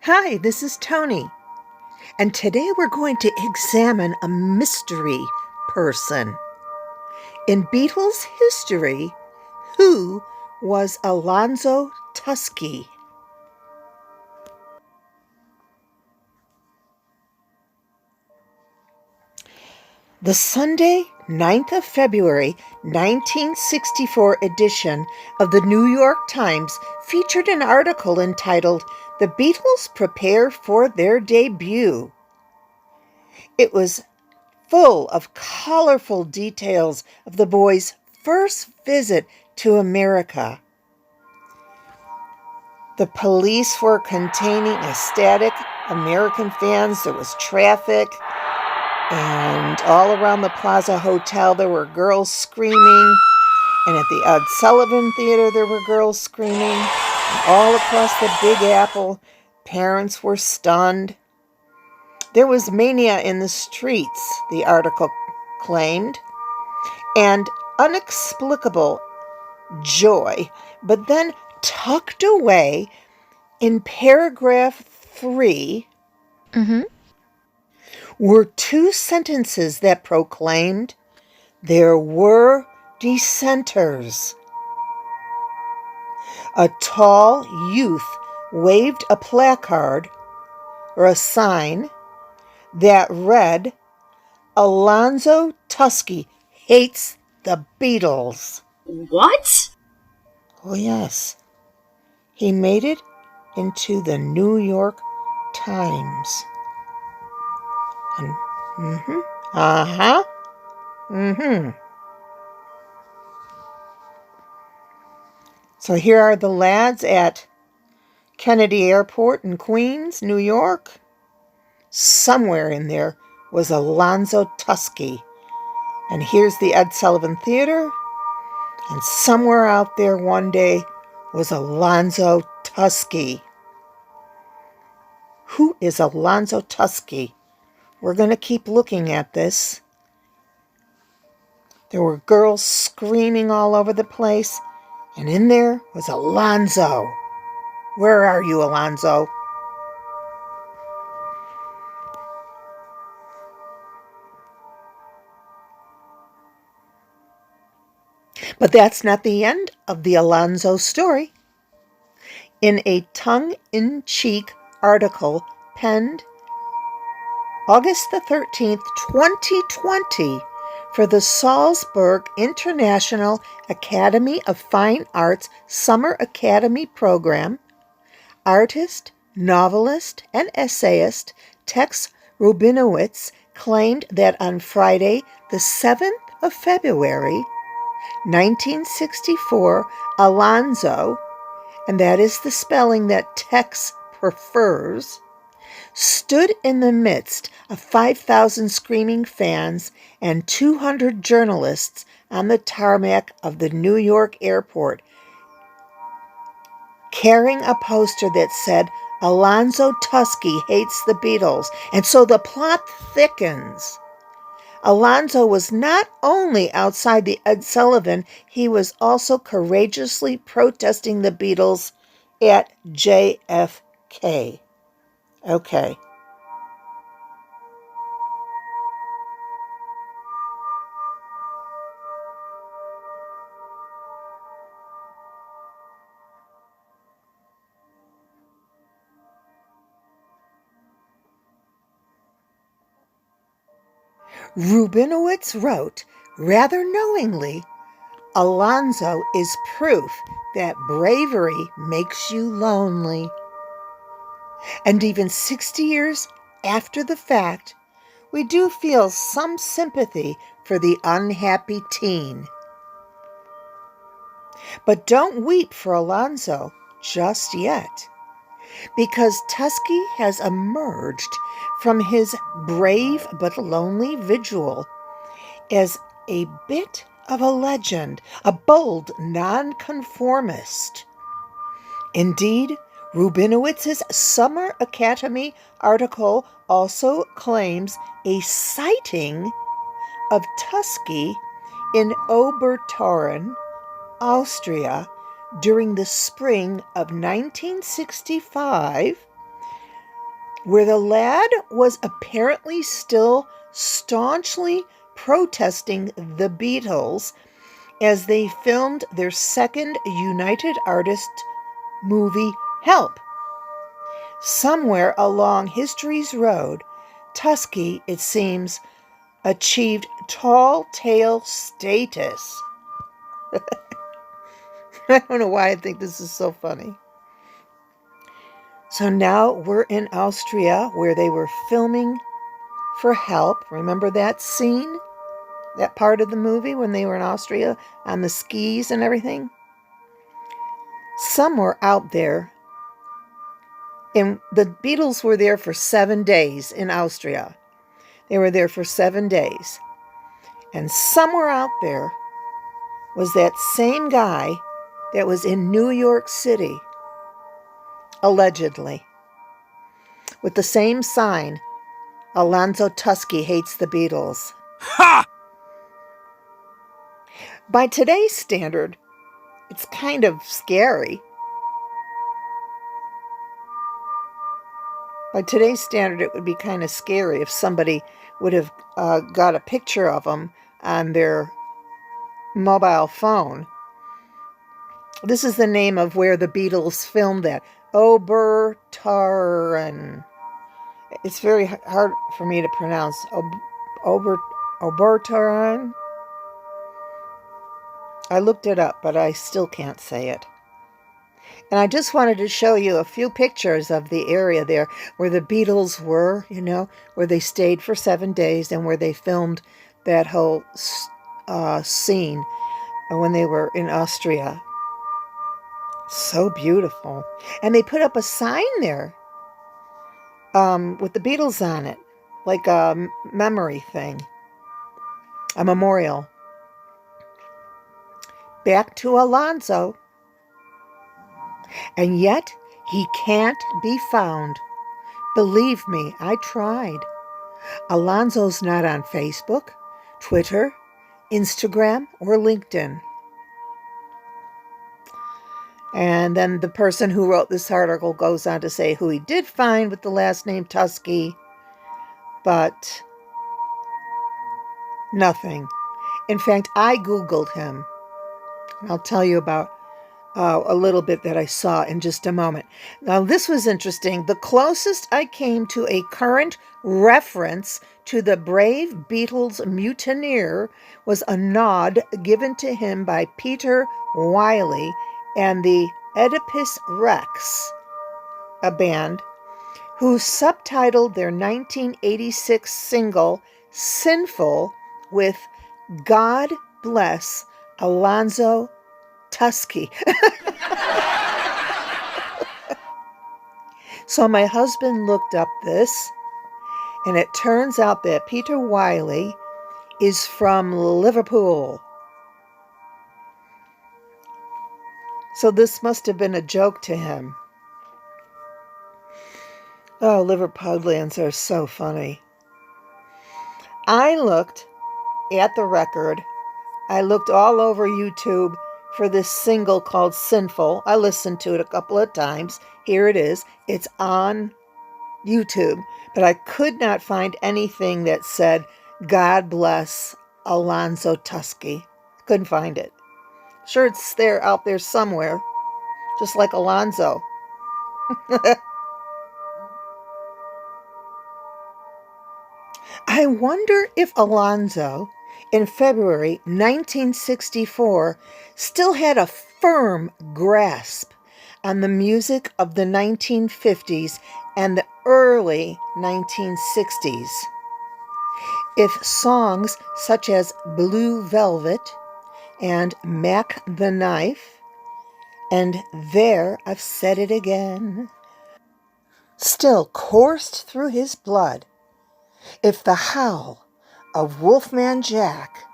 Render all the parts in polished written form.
Hi, this is Toni, and today we're going to examine a mystery person. In Beatles history, who was Alonzo Tusky? The Sunday, 9th of February, 1964 edition of the New York Times featured an article entitled, "The Beatles Prepare for Their Debut." It was full of colorful details of the boys' first visit to America. The police were containing ecstatic American fans. There was traffic, and all around the Plaza Hotel there were girls screaming, and at the Ed Sullivan Theater there were girls screaming, and all across the Big Apple parents were stunned. There was mania in the streets, the article claimed, and inexplicable joy. But then tucked away in paragraph 3 were two sentences that proclaimed there were dissenters. A tall youth waved a placard or a sign that read, "Alonzo Tusky hates the Beatles." What? Oh, yes. He made it into the New York Times. So here are the lads at Kennedy Airport in Queens, New York. Somewhere in there was Alonzo Tusky. And here's the Ed Sullivan Theater. And somewhere out there one day was Alonzo Tusky. Who is Alonzo Tusky? We're going to keep looking at this. There were girls screaming all over the place, and in there was Alonzo. Where are you, Alonzo? But that's not the end of the Alonzo story. In a tongue-in-cheek article penned August the 13th, 2020, for the Salzburg International Academy of Fine Arts Summer Academy Program, artist, novelist, and essayist Tex Rubinowitz claimed that on Friday, the 7th of February, 1964, Alonzo, and that is the spelling that Tex prefers, stood in the midst of 5,000 screaming fans and 200 journalists on the tarmac of the New York airport, carrying a poster that said, "Alonzo Tusky hates the Beatles." And so the plot thickens. Alonzo was not only outside the Ed Sullivan, he was also courageously protesting the Beatles at JFK. Okay. Rubinowitz wrote, rather knowingly, "Alonzo is proof that bravery makes you lonely." And even 60 years after the fact, we do feel some sympathy for the unhappy teen. But don't weep for Alonzo just yet, because Tusky has emerged from his brave but lonely vigil as a bit of a legend, a bold nonconformist. Indeed, Rubinowitz's Summer Academy article also claims a sighting of Tusky in Obertauern, Austria, during the spring of 1965, where the lad was apparently still staunchly protesting the Beatles as they filmed their second United Artists movie, Help. Somewhere along history's road, Tuske, it seems, achieved tall tale status. I don't know why I think this is so funny. So now we're in Austria where they were filming for Help. Remember that scene? That part of the movie when they were in Austria on the skis and everything? Somewhere out there, and the Beatles were there for 7 days in Austria. They were there for 7 days. And somewhere out there was that same guy that was in New York City, allegedly, with the same sign, Alonzo Tusy hates the Beatles. Ha! By today's standard, it's kind of scary. By today's standard, it would be kind of scary if somebody would have got a picture of them on their mobile phone. This is the name of where the Beatles filmed that. Obertauern. It's very hard for me to pronounce. Obertauern. I looked it up, but I still can't say it. And I just wanted to show you a few pictures of the area there where the Beatles were, where they stayed for 7 days and where they filmed that whole scene when they were in Austria. So beautiful. And they put up a sign there with the Beatles on it, like a memory thing, a memorial. Back to Alonzo. And yet, he can't be found. Believe me, I tried. Alonzo's not on Facebook, Twitter, Instagram, or LinkedIn. And then the person who wrote this article goes on to say who he did find with the last name Tuske, but nothing. In fact, I Googled him. I'll tell you about a little bit that I saw in just a moment. Now, this was interesting. The closest I came to a current reference to the brave Beatles mutineer was a nod given to him by Peter Wiley and the Oedipus Rex, a band, who subtitled their 1986 single, Sinful, with God Bless Alonzo Tusy. So my husband looked up this, and it turns out that Peter Wiley is from Liverpool. So this must have been a joke to him. Oh, Liverpudlians are so funny. I looked at the record. I looked all over YouTube for this single called Sinful. I listened to it a couple of times. Here it is. It's on YouTube. But I could not find anything that said, God bless Alonzo Tusy. Couldn't find it. Sure, it's there out there somewhere. Just like Alonzo. I wonder if Alonzo, in February 1964, still had a firm grasp on the music of the 1950s and the early 1960s. If songs such as Blue Velvet and Mac the Knife and There I've Said It Again still coursed through his blood, if the howl of Wolfman Jack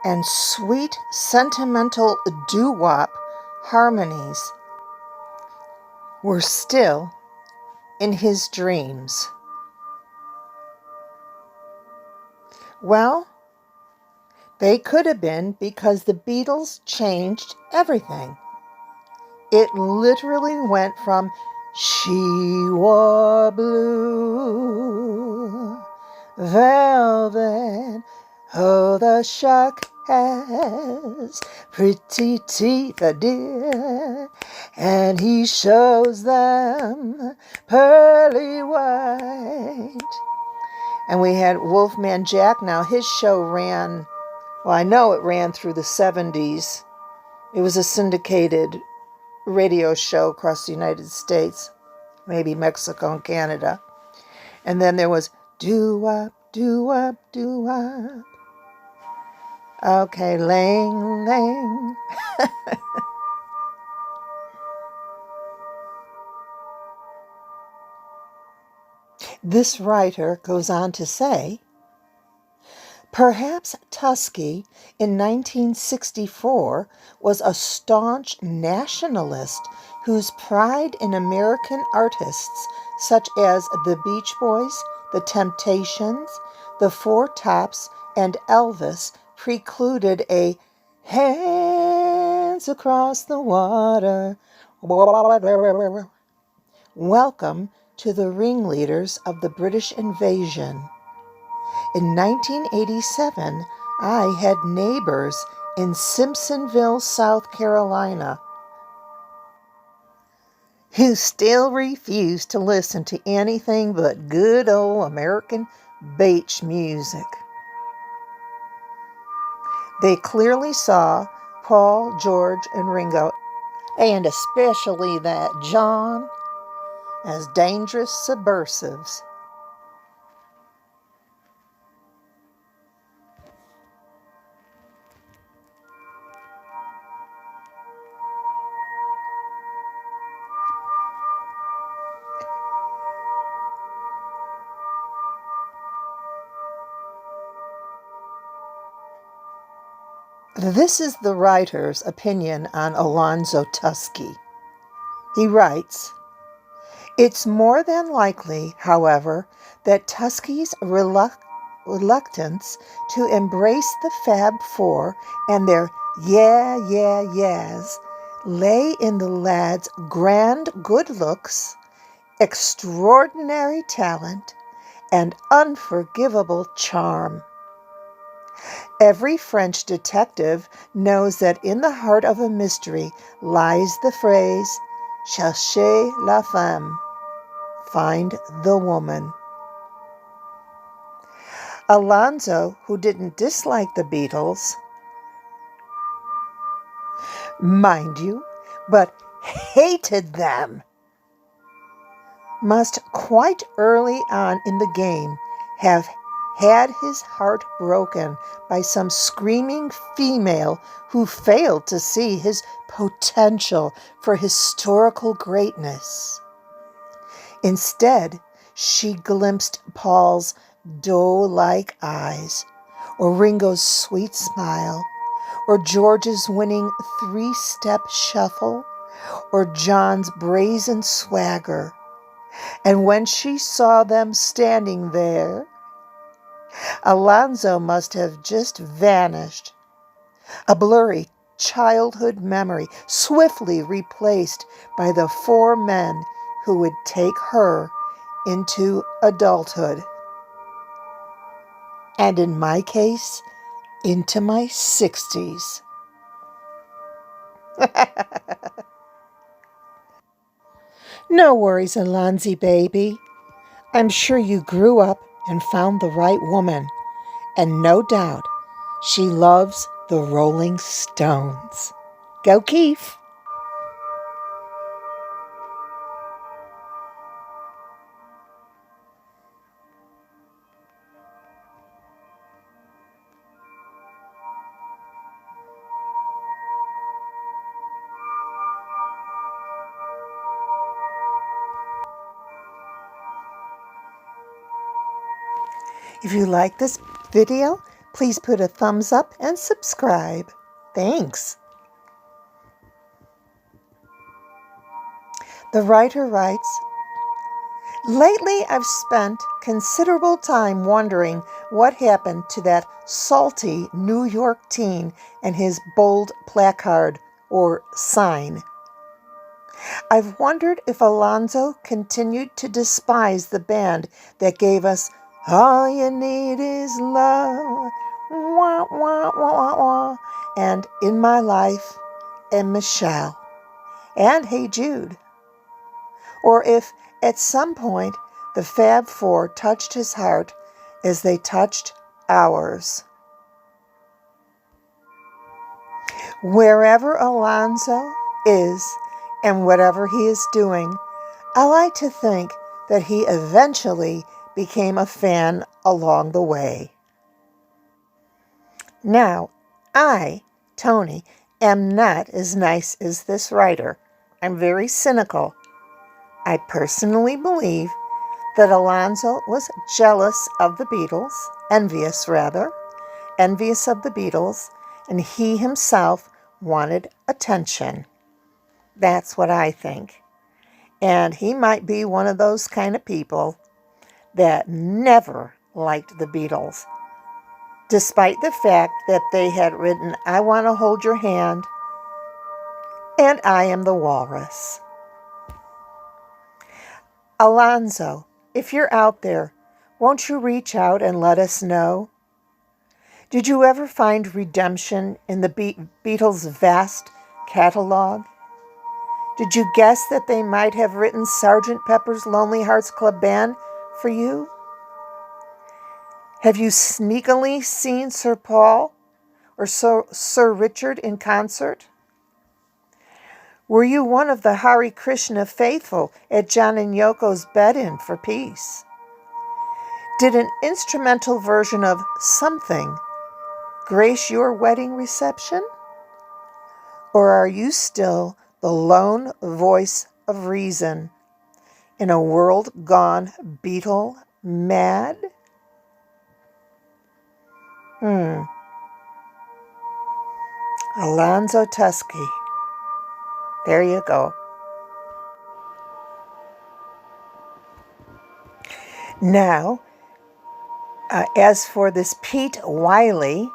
and sweet sentimental doo-wop harmonies were still in his dreams, well, they could have been, because the Beatles changed everything. It literally went from She wore blue velvet. Oh, the shark has pretty teeth, a dear, and he shows them pearly white. And we had Wolfman Jack. Now, his show ran, well, I know it ran through the 70s. It was a syndicated radio show across the United States, maybe Mexico and Canada. And then there was doo-wop, doo-wop, doo-wop. Okay, lang, lang. This writer goes on to say, perhaps Tuske in 1964 was a staunch nationalist whose pride in American artists such as the Beach Boys, the Temptations, the Four Tops, and Elvis precluded a hands across the water welcome to the ringleaders of the British invasion. In 1987, I had neighbors in Simpsonville, South Carolina, who still refused to listen to anything but good old American beach music. They clearly saw Paul, George, and Ringo, and especially that John, as dangerous subversives. This is the writer's opinion on Alonzo Tusy. He writes, it's more than likely, however, that Tusky's reluctance to embrace the Fab Four and their yeahs lay in the lad's grand good looks, extraordinary talent, and unforgivable charm. Every French detective knows that in the heart of a mystery lies the phrase, cherchez la femme, find the woman. Alonzo, who didn't dislike the Beatles, mind you, but hated them, must quite early on in the game have had his heart broken by some screaming female who failed to see his potential for historical greatness. Instead, she glimpsed Paul's doe-like eyes, or Ringo's sweet smile, or George's winning three-step shuffle, or John's brazen swagger. And when she saw them standing there, Alonzo must have just vanished, a blurry childhood memory swiftly replaced by the four men who would take her into adulthood. And in my case, into my 60s. No worries, Alonzi baby. I'm sure you grew up and found the right woman, and no doubt she loves the Rolling Stones. Go Keith! If you like this video, please put a thumbs up and subscribe. Thanks. The writer writes, lately I've spent considerable time wondering what happened to that salty New York teen and his bold placard or sign. I've wondered if Alonzo continued to despise the band that gave us All You Need Is Love, wah, wah, wah, wah, wah, and In My Life, and Michelle, and Hey Jude. Or if at some point the Fab Four touched his heart as they touched ours. Wherever Alonzo is and whatever he is doing, I like to think that he eventually became a fan along the way. Now, I, Toni, am not as nice as this writer. I'm very cynical. I personally believe that Alonzo was jealous of the Beatles, envious of the Beatles, and he himself wanted attention. That's what I think. And he might be one of those kind of people that never liked the Beatles, despite the fact that they had written I Want to Hold Your Hand and I Am the Walrus. Alonzo, if you're out there, won't you reach out and let us know? Did you ever find redemption in the Beatles' vast catalog? Did you guess that they might have written Sgt. Pepper's Lonely Hearts Club Band for you? Have you sneakily seen Sir Paul or Sir Richard in concert? Were you one of the Hare Krishna faithful at John and Yoko's bed-in for peace? Did an instrumental version of Something grace your wedding reception? Or are you still the lone voice of reason in a world gone Beatle mad? Alonzo Tusy. There you go. Now, as for this Pete Wylie,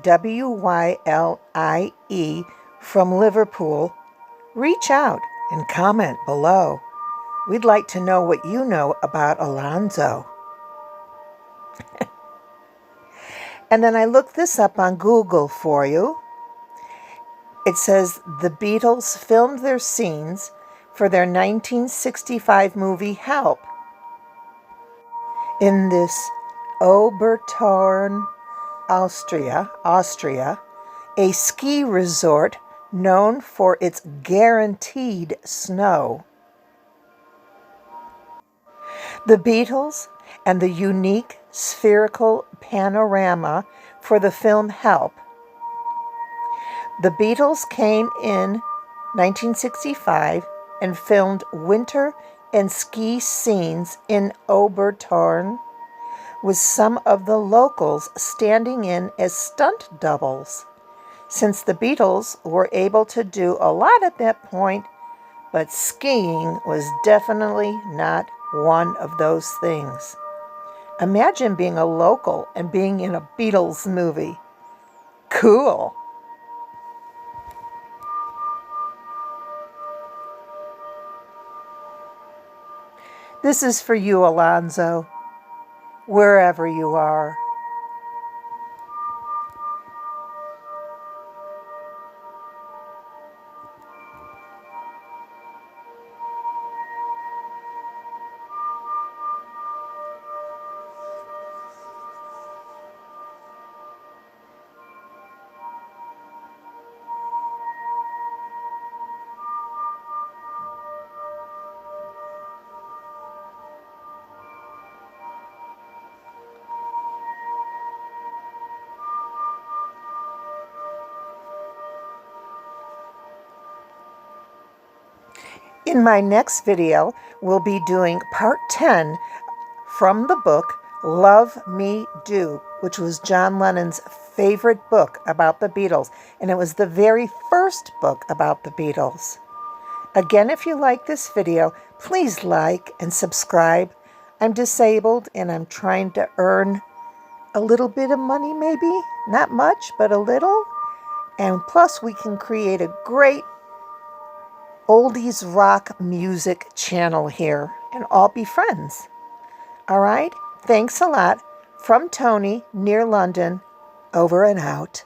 W-Y-L-I-E, from Liverpool, reach out and comment below. We'd like to know what you know about Alonzo. And then I looked this up on Google for you. It says the Beatles filmed their scenes for their 1965 movie Help in this Obertorn, Austria, a ski resort known for its guaranteed snow. The Beatles and the unique spherical panorama for the film Help. The Beatles came in 1965 and filmed winter and ski scenes in Obertorn, with some of the locals standing in as stunt doubles, since the Beatles were able to do a lot at that point, but skiing was definitely not one of those things. Imagine being a local and being in a Beatles movie. Cool. This is for you, Alonzo, wherever you are. In my next video, we'll be doing part 10 from the book Love Me Do, which was John Lennon's favorite book about the Beatles, and it was the very first book about the Beatles. Again, if you like this video, please like and subscribe. I'm disabled and I'm trying to earn a little bit of money, maybe, not much, but a little. And plus we can create a great oldies rock music channel here and all be friends. All right? Thanks a lot. From Toni, near London, over and out.